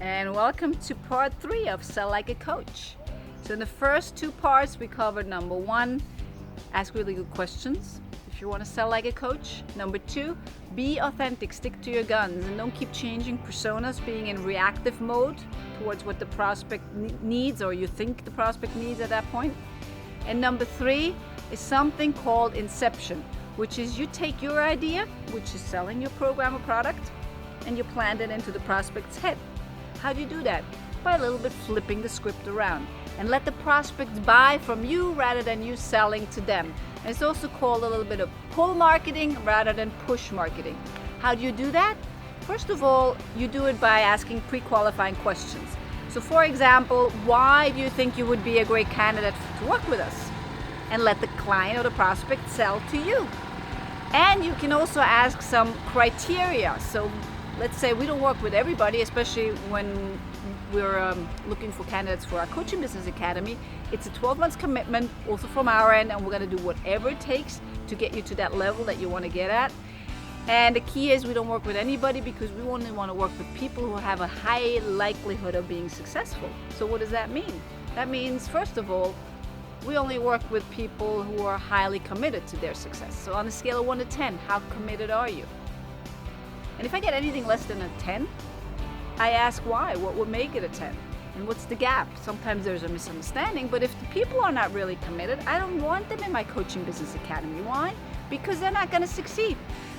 and welcome to part 3 of Sell Like a Coach. So in the first 2 parts we covered number 1, ask really good questions if you want to sell like a coach. Number 2, be authentic, stick to your guns, and don't keep changing personas, being in reactive mode towards what the prospect needs or you think the prospect needs at that point. And number 3 is something called INCEPTION, which is you take your idea, which is selling your program or product, and you plant it into the prospect's head. How do you do that? By a little bit flipping the script around and let the prospects buy from you rather than you selling to them. And it's also called a little bit of pull marketing rather than push marketing. How do you do that? First of all, you do it by asking pre-qualifying questions. So for example, why do you think you would be a great candidate to work with us? And let the client or the prospect sell to you. And you can also ask some criteria. So let's say we don't work with everybody, especially when we're looking for candidates for our Coaching Business Academy. It's a 12-month commitment also from our end, and we're going to do whatever it takes to get you to that level that you want to get at. And the key is we don't work with anybody because we only want to work with people who have a high likelihood of being successful. So what does that mean? That means, first of all, we only work with people who are highly committed to their success. So on a scale of 1 to 10, how committed are you? And if I get anything less than a 10, I ask why. What would make it a 10? And what's the gap? Sometimes there's a misunderstanding, but if the people are not really committed, I don't want them in my Coaching Business Academy. Why? Because they're not going to succeed.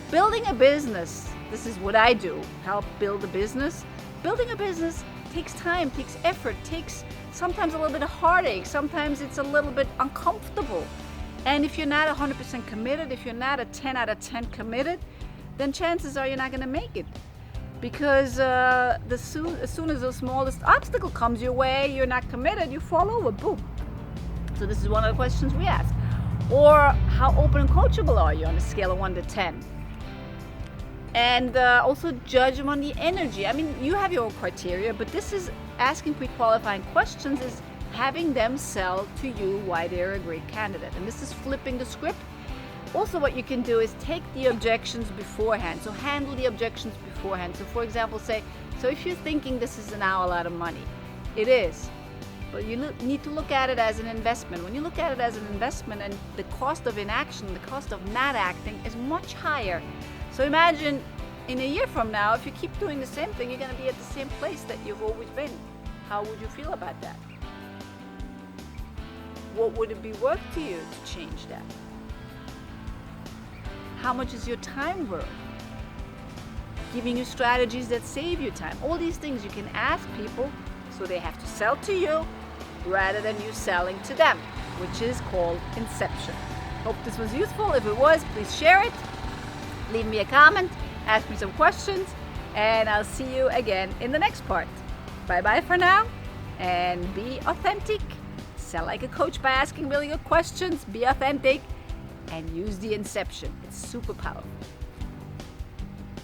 Building a business, this is what I do, help build a business. Building a business takes time, takes effort, takes sometimes a little bit of heartache. Sometimes it's a little bit uncomfortable. And if you're not 100% committed, if you're not a 10 out of 10 committed, then chances are you're not going to make it. Because as soon as the smallest obstacle comes your way, you're not committed, you fall over, boom. So this is one of the questions we ask. Or how open and coachable are you on a scale of 1 to 10? And also judge them on the energy. I mean, you have your own criteria, but this is asking pre-qualifying questions, is having them sell to you why they're a great candidate. And this is flipping the script. Also, what you can do is take the objections beforehand. So handle the objections beforehand. So for example, say, so if you're thinking this is now a lot of money, it is. But you need to look at it as an investment. When you look at it as an investment, and the cost of inaction, the cost of not acting is much higher. So imagine in a year from now, if you keep doing the same thing, you're going to be at the same place that you've always been. How would you feel about that? What would it be worth to you to change that? How much is your time worth? Giving you strategies that save you time. All these things you can ask people, so they have to sell to you rather than you selling to them, which is called INCEPTION. Hope this was useful. If it was, please share it. Leave me a comment, ask me some questions, and I'll see you again in the next part. Bye-bye for now, and be authentic. Sell like a coach by asking really good questions. Be authentic. And use the INCEPTION. It's super powerful.